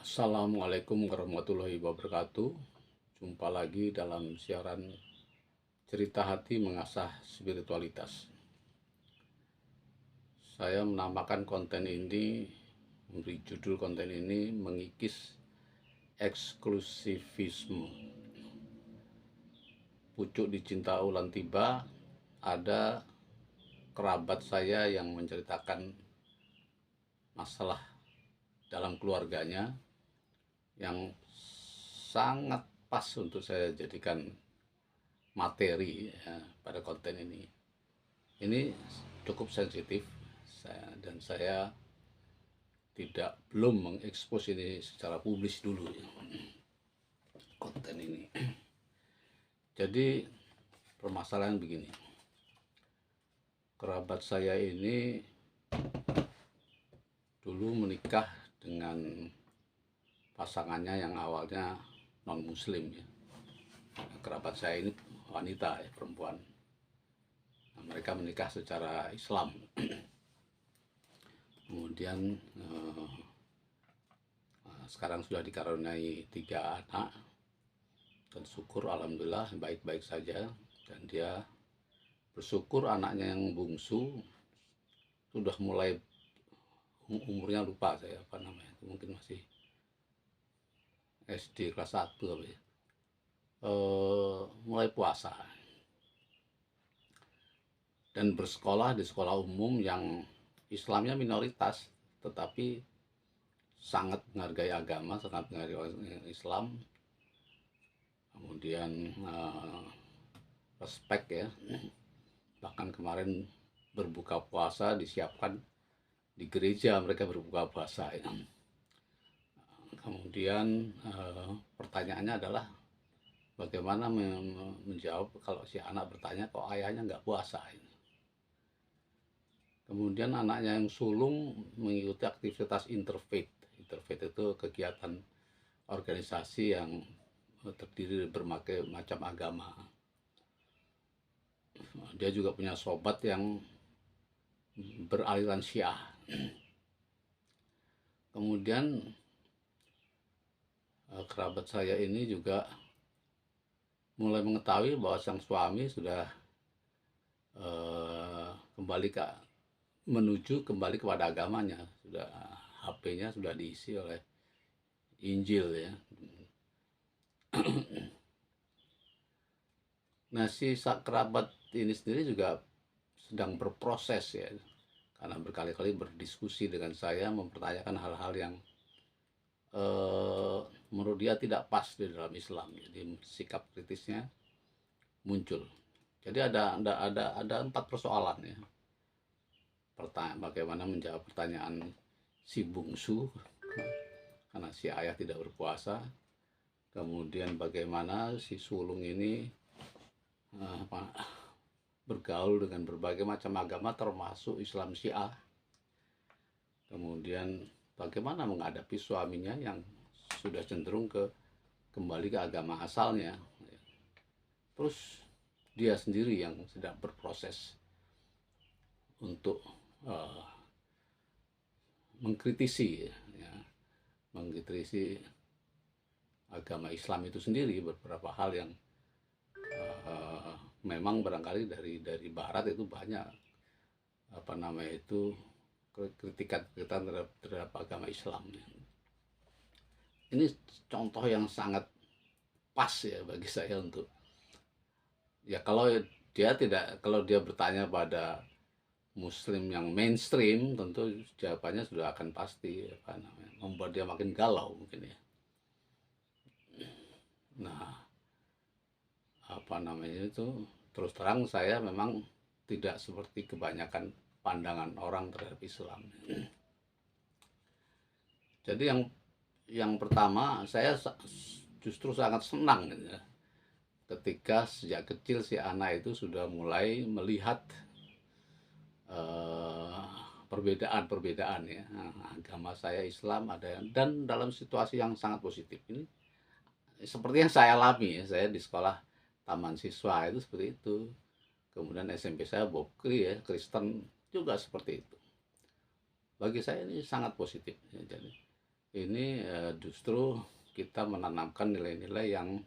Assalamualaikum warahmatullahi wabarakatuh. Jumpa lagi dalam siaran Cerita Hati Mengasah Spiritualitas. Saya menamakan konten ini, memberi judul konten ini mengikis eksklusivisme. Pucuk di cinta ulang tiba, ada kerabat saya yang menceritakan masalah dalam keluarganya yang sangat pas untuk saya jadikan materi ya, pada konten ini. Ini cukup sensitif dan saya belum mengekspos ini secara publis dulu ya, konten ini. Jadi permasalahan begini, kerabat saya ini dulu menikah dengan pasangannya yang awalnya non muslim ya. Kerabat saya ini wanita ya, perempuan. Nah, mereka menikah secara Islam. Kemudian sekarang sudah dikaruniai 3 anak, dan syukur alhamdulillah baik-baik saja. Dan dia bersyukur anaknya yang bungsu sudah mulai, umurnya lupa saya apa namanya, mungkin masih SD kelas 1 apa ya, mulai puasa dan bersekolah di sekolah umum yang Islamnya minoritas, tetapi sangat menghargai agama, sangat menghargai Islam. Kemudian respect ya, bahkan kemarin berbuka puasa disiapkan di gereja, mereka berbuka puasa ya. Kemudian pertanyaannya adalah bagaimana menjawab kalau si anak bertanya kok ayahnya nggak puasa. Kemudian anaknya yang sulung mengikuti aktivitas interfaith. Interfaith itu kegiatan organisasi yang terdiri dari berbagai macam agama. Dia juga punya sobat yang beraliran Syiah. Kemudian kerabat saya ini juga mulai mengetahui bahwa sang suami sudah menuju kembali kepada agamanya, sudah HP-nya sudah diisi oleh Injil ya. Nah, si kerabat ini sendiri juga sedang berproses ya, karena berkali-kali berdiskusi dengan saya, mempertanyakan hal-hal yang menurut dia tidak pas di dalam Islam. Jadi sikap kritisnya muncul. Jadi ada 4 persoalan ya. Bagaimana menjawab pertanyaan si bungsu karena si ayah tidak berpuasa. Kemudian bagaimana si sulung ini bergaul dengan berbagai macam agama termasuk Islam Syiah. Kemudian bagaimana menghadapi suaminya yang sudah cenderung kembali ke agama asalnya. Terus dia sendiri yang sedang berproses untuk mengkritisi agama Islam itu sendiri. Beberapa hal yang memang barangkali dari Barat itu banyak kritikan terhadap agama Islam. Ini contoh yang sangat pas ya bagi saya untuk ya, kalau dia bertanya pada Muslim yang mainstream, tentu jawabannya sudah akan pasti membuat dia makin galau mungkin ya. Nah, terus terang saya memang tidak seperti kebanyakan pandangan orang terhadap Islam. Jadi yang pertama, saya justru sangat senang ya, ketika sejak kecil si anak itu sudah mulai melihat perbedaan ya. Agama saya Islam ada, dan dalam situasi yang sangat positif. Ini seperti yang saya alami ya, saya di sekolah taman siswa itu seperti itu. Kemudian SMP saya Bokri ya, Kristen juga seperti itu. Bagi saya ini sangat positif ya. Jadi ini justru kita menanamkan nilai-nilai yang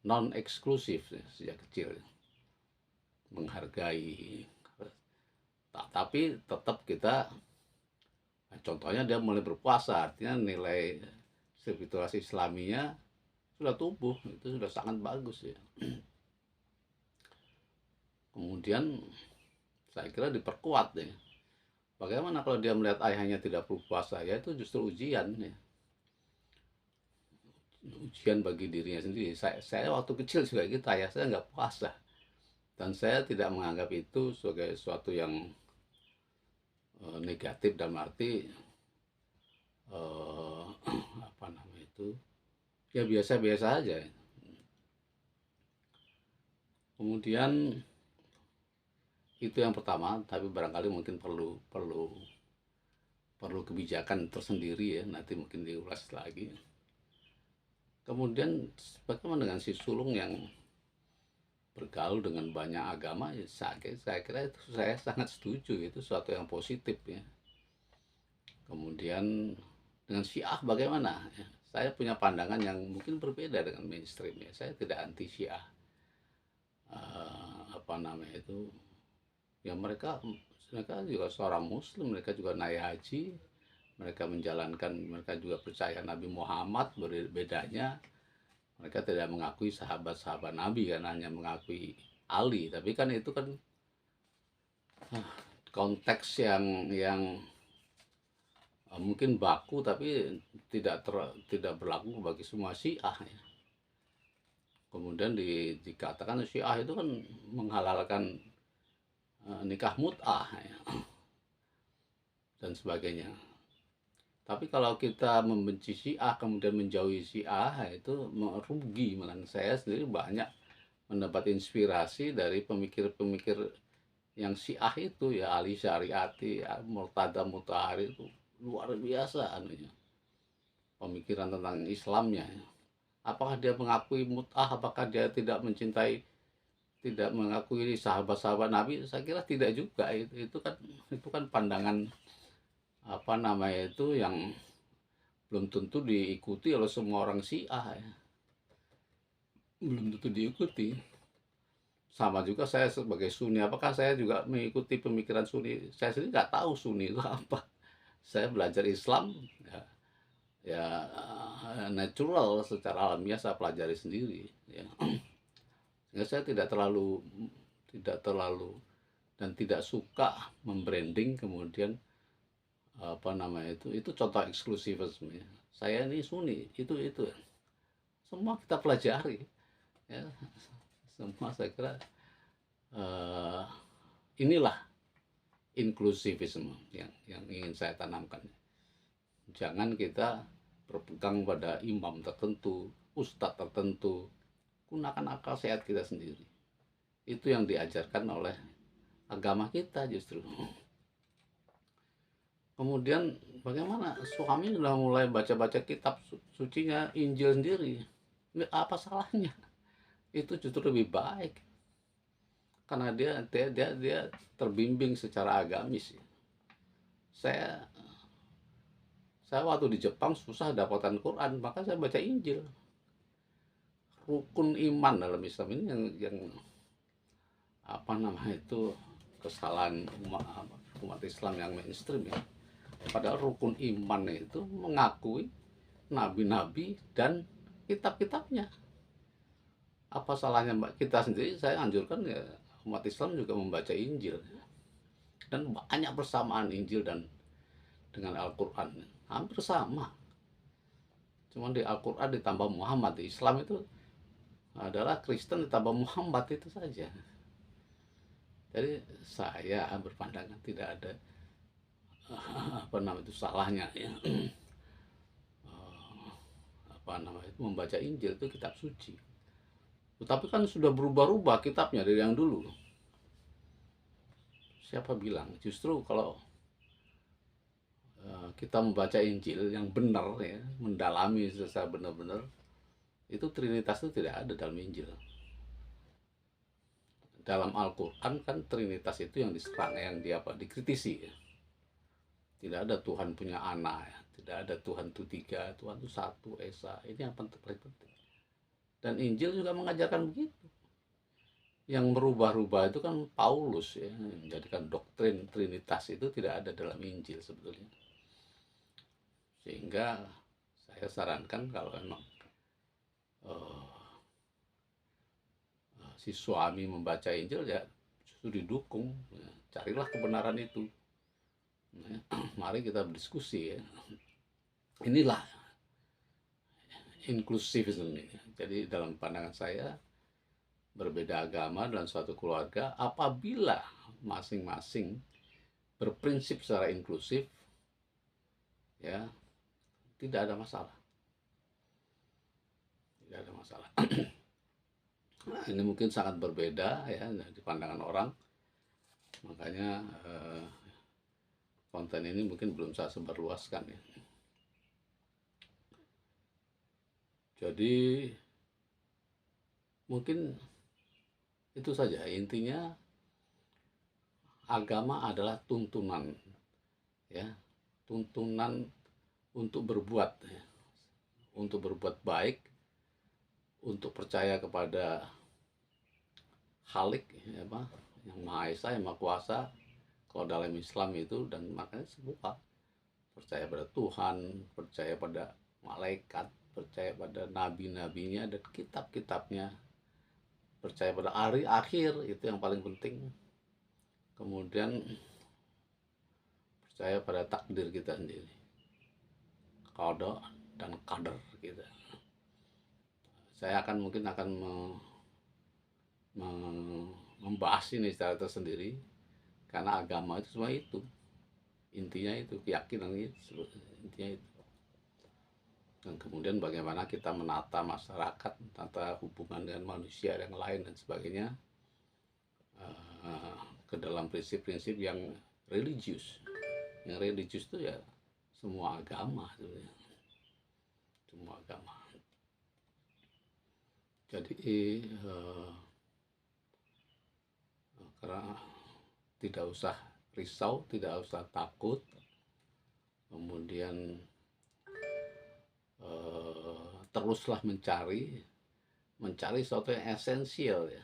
non eksklusif ya, sejak kecil, menghargai, tapi tetap kita, contohnya dia mulai berpuasa, artinya nilai spiritualitas Islaminya sudah tumbuh, itu sudah sangat bagus ya. Kemudian saya kira diperkuat ya. Bagaimana kalau dia melihat ayahnya tidak berpuasa, ya itu justru ujian ya. Ujian bagi dirinya sendiri. Saya waktu kecil juga gitu, ayah saya nggak puasa. Dan saya tidak menganggap itu sebagai sesuatu yang negatif, dalam arti apa namanya itu, ya biasa-biasa aja. Kemudian itu yang pertama, tapi barangkali mungkin perlu kebijakan tersendiri ya, nanti mungkin diulas lagi. Kemudian bagaimana dengan si sulung yang bergaul dengan banyak agama, ya saya kira itu saya sangat setuju, itu sesuatu yang positif ya. Kemudian dengan Syiah bagaimana ya? Saya punya pandangan yang mungkin berbeda dengan mainstream ya. Saya tidak anti Syiah, apa namanya itu, ya mereka juga seorang muslim, mereka juga naik haji, mereka menjalankan, mereka juga percaya Nabi Muhammad. Bedanya mereka tidak mengakui sahabat-sahabat Nabi, kan hanya mengakui Ali. Tapi kan itu kan konteks yang mungkin baku, tapi tidak berlaku bagi semua Syiah ya. Kemudian dikatakan Syiah itu kan menghalalkan nikah mut'ah ya, dan sebagainya. Tapi kalau kita membenci Syiah kemudian menjauhi Syiah, itu merugi. Malah saya sendiri banyak mendapat inspirasi dari pemikir-pemikir yang Syiah itu ya, Ali Syariati, Murtada Mutahari, itu luar biasa anunya, pemikiran tentang Islamnya. Apakah dia mengakui mut'ah, apakah dia tidak mengakui sahabat-sahabat Nabi? Saya kira tidak juga. Itu kan pandangan apa namanya itu yang belum tentu diikuti oleh semua orang Syiah ya. Belum tentu diikuti. Sama juga saya sebagai Sunni, apakah saya juga mengikuti pemikiran Sunni? Saya sendiri nggak tahu Sunni itu apa. Saya belajar Islam ya natural, secara alamiah saya pelajari sendiri ya. Sehingga saya tidak terlalu dan tidak suka membranding kemudian apa namanya itu contoh eksklusifisme. Saya ini Sunni, itu semua kita pelajari ya. Semua saya kira inilah inklusivisme yang ingin saya tanamkan. Jangan kita berpegang pada imam tertentu, ustadz tertentu, gunakan akal sehat kita sendiri. Itu yang diajarkan oleh agama kita justru. Kemudian bagaimana suami sudah mulai baca-baca kitab sucinya, Injil sendiri, apa salahnya? Itu justru lebih baik, karena dia terbimbing secara agamis. Saya waktu di Jepang susah dapatkan Quran, maka saya baca Injil. Rukun iman dalam Islam ini yang apa namanya itu, kesalahan umat Islam yang mainstream ya. Padahal rukun iman itu mengakui nabi-nabi dan kitab-kitabnya. Apa salahnya kita sendiri? Saya anjurkan ya, umat Islam juga membaca Injil. Dan banyak persamaan Injil dengan Al-Quran, hampir sama. Cuma di Al-Quran ditambah Muhammad, di Islam itu adalah Kristen ditambah Muhammad, itu saja. Jadi saya berpandangan tidak ada apa namanya itu salahnya ya. Apa namanya itu membaca Injil, itu kitab suci. Tapi kan sudah berubah-ubah kitabnya dari yang dulu. Siapa bilang? Justru kalau kita membaca Injil yang benar ya, mendalami secara benar-benar, itu Trinitas itu tidak ada dalam Injil. Dalam Al-Quran kan Trinitas itu yang diserang, yang dikritisi ya. Tidak ada Tuhan punya anak ya. Tidak ada Tuhan itu tiga, Tuhan itu satu, esa. Ini yang paling penting. Dan Injil juga mengajarkan begitu. Yang merubah-rubah itu kan Paulus ya, menjadikan doktrin Trinitas itu tidak ada dalam Injil sebetulnya. Sehingga saya sarankan kalau memang si suami membaca Injil ya justru didukung, ya, carilah kebenaran itu. Nah, mari kita berdiskusi ya. Inilah inklusifisme ini. Jadi dalam pandangan saya berbeda agama dalam suatu keluarga apabila masing-masing berprinsip secara inklusif ya tidak ada masalah. Tidak ada masalah. Nah, ini mungkin sangat berbeda ya di pandangan orang. Makanya konten ini mungkin belum saya sebarluaskan ya. Jadi mungkin itu saja, intinya agama adalah tuntunan ya, tuntunan untuk berbuat ya, untuk berbuat baik, untuk percaya kepada Khalik ya, yang Maha Esa, yang Maha Kuasa kalau dalam Islam itu. Dan makanya semua percaya pada Tuhan, percaya pada malaikat, percaya pada nabi-nabinya dan kitab-kitabnya, percaya pada hari akhir, itu yang paling penting. Kemudian percaya pada takdir kita sendiri, qada dan qadar kita. Saya mungkin akan membahas ini secara tersendiri, karena agama itu semua itu intinya, itu keyakinan itu intinya itu. Dan kemudian bagaimana kita menata masyarakat, menata hubungan dengan manusia yang lain dan sebagainya ke dalam prinsip-prinsip yang religius. Yang religius itu ya semua agama sebenarnya, semua agama. Jadi karena tidak usah risau, tidak usah takut, kemudian teruslah mencari sesuatu yang esensial ya,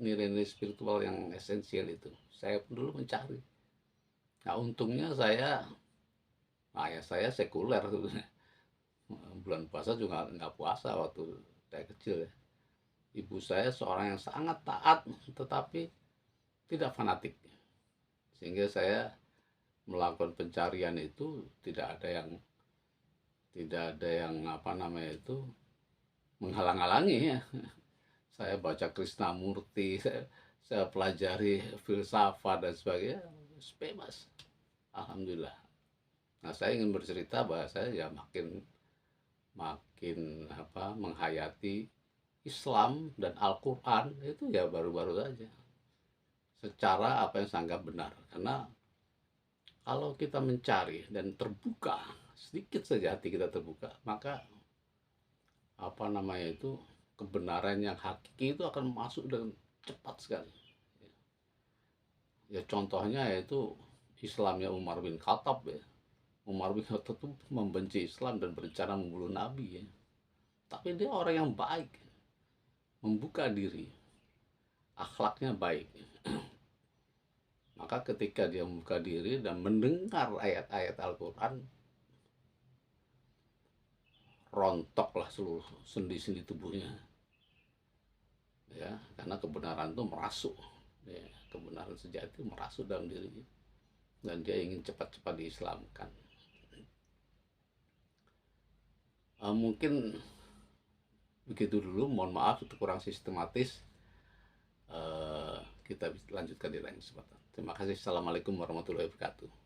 nilai-nilai spiritual yang esensial itu. Saya pun dulu mencari. Nah untungnya saya sekuler sebenarnya. Bulan puasa juga nggak puasa waktu saya kecil ya. Ibu saya seorang yang sangat taat tetapi tidak fanatik, sehingga saya melakukan pencarian itu tidak ada yang menghalang-halangi ya. Saya baca Krishnamurti, saya pelajari filsafat dan sebagainya, bebas, alhamdulillah. Nah saya ingin bercerita bahwa saya ya makin menghayati Islam dan Al-Quran itu ya baru-baru saja, secara apa yang saya anggap benar. Karena kalau kita mencari dan terbuka, sedikit saja hati kita terbuka, maka kebenaran yang hakiki itu akan masuk dengan cepat sekali. Ya contohnya yaitu Islamnya Umar bin Khattab ya. Umar bin Khattab itu membenci Islam dan berencana membunuh Nabi ya. Tapi dia orang yang baik, membuka diri, akhlaknya baik. Maka ketika dia membuka diri dan mendengar ayat-ayat Al-Quran, rontoklah seluruh sendi-sendi tubuhnya ya, karena kebenaran itu merasuk ya, kebenaran sejati merasuk dalam dirinya dan dia ingin cepat-cepat diislamkan. Mungkin begitu dulu, mohon maaf itu kurang sistematis. Kita lanjutkan di lain kesempatan. Terima kasih. Assalamualaikum warahmatullahi wabarakatuh.